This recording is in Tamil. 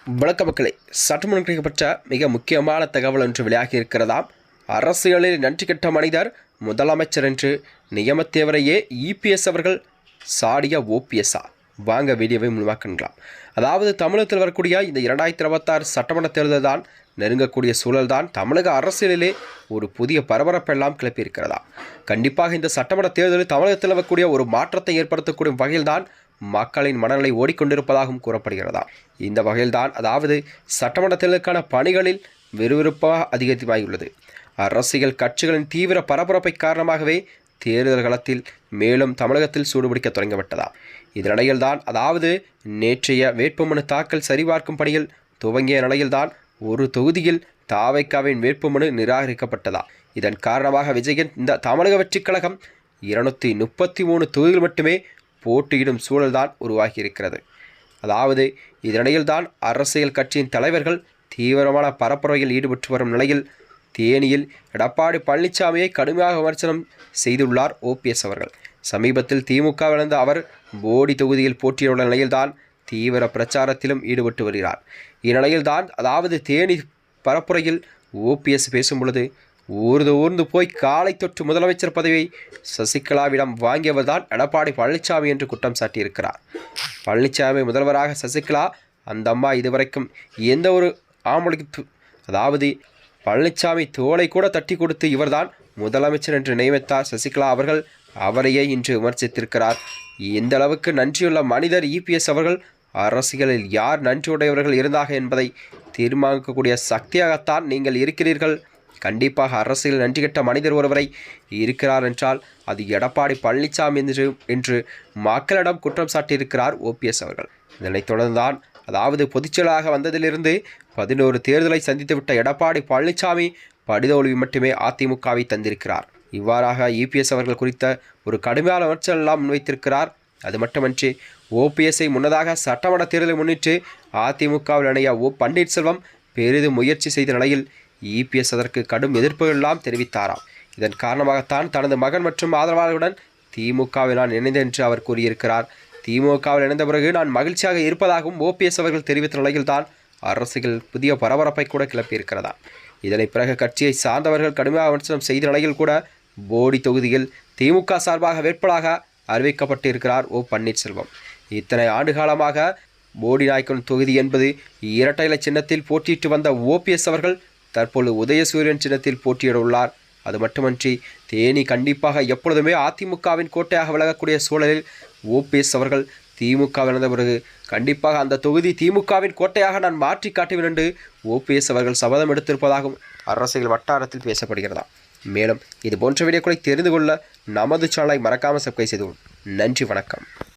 வணக்க மக்களே, சற்றுமுன் கிடைக்கப்பட்ட மிக முக்கியமான தகவல் ஒன்று வெளியாகி இருக்கிறதாம். அரசியலில் நன்றி கெட்ட மனிதர் முதலமைச்சர் என்று நியமத்தேவரையே இபிஎஸ் அவர்கள் சாடிய ஓபிஎஸ்ஆ. வாங்க வீடியோவை முழுமையாக்கலாம். அதாவது தமிழகத்தில் வரக்கூடிய இந்த 2026 சட்டமன்ற தேர்தல் தான் நெருங்கக்கூடிய சூழல் தான் தமிழக அரசியலிலே ஒரு புதிய பரபரப்பெல்லாம் கிளப்பியிருக்கிறதா. கண்டிப்பாக இந்த சட்டமன்ற தேர்தலில் தமிழகத்தில் வரக்கூடிய ஒரு மாற்றத்தை ஏற்படுத்தக்கூடிய வகையில்தான் மக்களின் மனநிலை ஓடிக்கொண்டிருப்பதாகவும் கூறப்படுகிறதா. இந்த வகையில்தான் அதாவது சட்டமன்ற தேர்தலுக்கான பணிகளில் விறுவிறுப்பாக அதிகமாகியுள்ளது. அரசியல் கட்சிகளின் தீவிர பரபரப்பை காரணமாகவே தேர்தல் களத்தில் மேலும் தமிழகத்தில் சூடுபிடிக்க தொடங்கிவிட்டதா. இதனிடையில்தான் அதாவது நேற்றைய வேட்புமனு தாக்கல் சரிபார்க்கும் பணியில் துவங்கிய நிலையில்தான் ஒரு தொகுதியில் தாவைக்காவின் வேட்புமனு நிராகரிக்கப்பட்டதா. இதன் காரணமாக விஜயன் இந்த தமிழக வெற்றிக் கழகம் 233 தொகுதிகள் மட்டுமே போட்டியிடும் சூழல்தான் உருவாகியிருக்கிறது. அதாவது இதனிடையில்தான் அரசியல் கட்சியின் தலைவர்கள் தீவிரமான பரப்புரையில் ஈடுபட்டு வரும் நிலையில் தேனியில் எடப்பாடி பழனிசாமியை கடுமையாக விமர்சனம் செய்துள்ளார் ஓபிஎஸ் அவர்கள். சமீபத்தில் திமுகவிலிருந்து அவர் போடி தொகுதியில் போட்டியிட நிலையில்தான் தீவிர பிரச்சாரத்திலும் ஈடுபட்டு வருகிறார். இந்நிலையில்தான் அதாவது தேனி பரப்புரையில் ஓபிஎஸ் பேசும் பொழுது ஊர்ந்து போய் காலை தொற்று முதலமைச்சர் பதவியை சசிகலாவிடம் வாங்கியவர்தான் எடப்பாடி பழனிசாமி என்று குற்றம் சாட்டியிருக்கிறார். பழனிசாமி முதல்வராக சசிகலா அந்த அம்மா இதுவரைக்கும் எந்த ஒரு ஆம்பளைக்கு அதாவது பழனிசாமி தோளை கூட தட்டி கொடுத்து இவர்தான் முதலமைச்சர் என்று நியமித்தார் சசிகலா அவர்கள். அவரையே இன்று விமர்சித்திருக்கிறார். எந்த அளவுக்கு நன்றியுள்ள மனிதர் இபிஎஸ் அவர்கள், அரசியலில் யார் நன்றியுடையவர்கள் இருந்தாக என்பதை தீர்மானிக்கக்கூடிய சக்தியாகத்தான் நீங்கள் இருக்கிறீர்கள். கண்டிப்பாக அரசியல் நன்றி கெட்ட மனிதர் ஒருவரை இருக்கிறார் என்றால் அது எடப்பாடி பழனிசாமி என்று மக்களிடம் குற்றம் சாட்டியிருக்கிறார் ஓபிஎஸ் அவர்கள். இதனைத் தொடர்ந்துதான் அதாவது பொதுச்செயலாளராக வந்ததிலிருந்து 11 தேர்தலை சந்தித்துவிட்ட எடப்பாடி பழனிசாமி படுதோல்வி மட்டுமே அதிமுகவை தந்திருக்கிறார். இவ்வாறாக இபிஎஸ் அவர்கள் குறித்த ஒரு கடுமையான விமர்சனம் எல்லாம் முன்வைத்திருக்கிறார். அது மட்டுமன்றி ஓபிஎஸ்ஐ முன்னதாக சட்டமன்ற தேர்தலை முன்னிட்டு அதிமுகவில் இணைய பன்னீர்செல்வம் பெரிதும் முயற்சி செய்த நிலையில் இபிஎஸ் அதற்கு கடும் எதிர்ப்புகள் எல்லாம் தெரிவித்தாராம். இதன் காரணமாகத்தான் தனது மகன் மற்றும் ஆதரவாளர்களுடன் திமுகவில் நான் இணைந்தேன் என்று அவர் கூறியிருக்கிறார். திமுகவில் இணைந்த பிறகு நான் மகிழ்ச்சியாக இருப்பதாகவும் ஓபிஎஸ் அவர்கள் தெரிவித்த நிலையில்தான் அரசியல் புதிய பரபரப்பை கூட கிளப்பியிருக்கிறதா. இதனை பிறகு கட்சியை சார்ந்தவர்கள் கடுமையாக விமர்சனம் செய்த நிலையில் கூட போடி தொகுதியில் திமுக சார்பாக வேட்பாளராக அறிவிக்கப்பட்டிருக்கிறார் பன்னீர்செல்வம். இத்தனை ஆண்டு காலமாக போடி நாயக்கன் தொகுதி என்பது இரட்டை இலை சின்னத்தில் போட்டியிட்டு வந்த ஓபிஎஸ் அவர்கள் தற்போது உதயசூரியன் சின்னத்தில் போட்டியிட உள்ளார். அது மட்டுமன்றி தேனி கண்டிப்பாக எப்பொழுதுமே அதிமுகவின் கோட்டையாக விலகக்கூடிய சூழலில் ஓபிஎஸ் அவர்கள் திமுகவில் இருந்த பிறகு கண்டிப்பாக அந்த தொகுதி திமுகவின் கோட்டையாக நான் மாற்றி காட்டுவேன் என்று ஓபிஎஸ் அவர்கள் சபதம் எடுத்திருப்பதாகவும் அரசியல் வட்டாரத்தில் பேசப்படுகிறதா. மேலும் இது போன்ற வீடியோக்களை தெரிந்து கொள்ள நமது சேனலை மறக்காமல் சப்ஸ்கிரைப் செய்து கொள்ளுங்கள். நன்றி, வணக்கம்.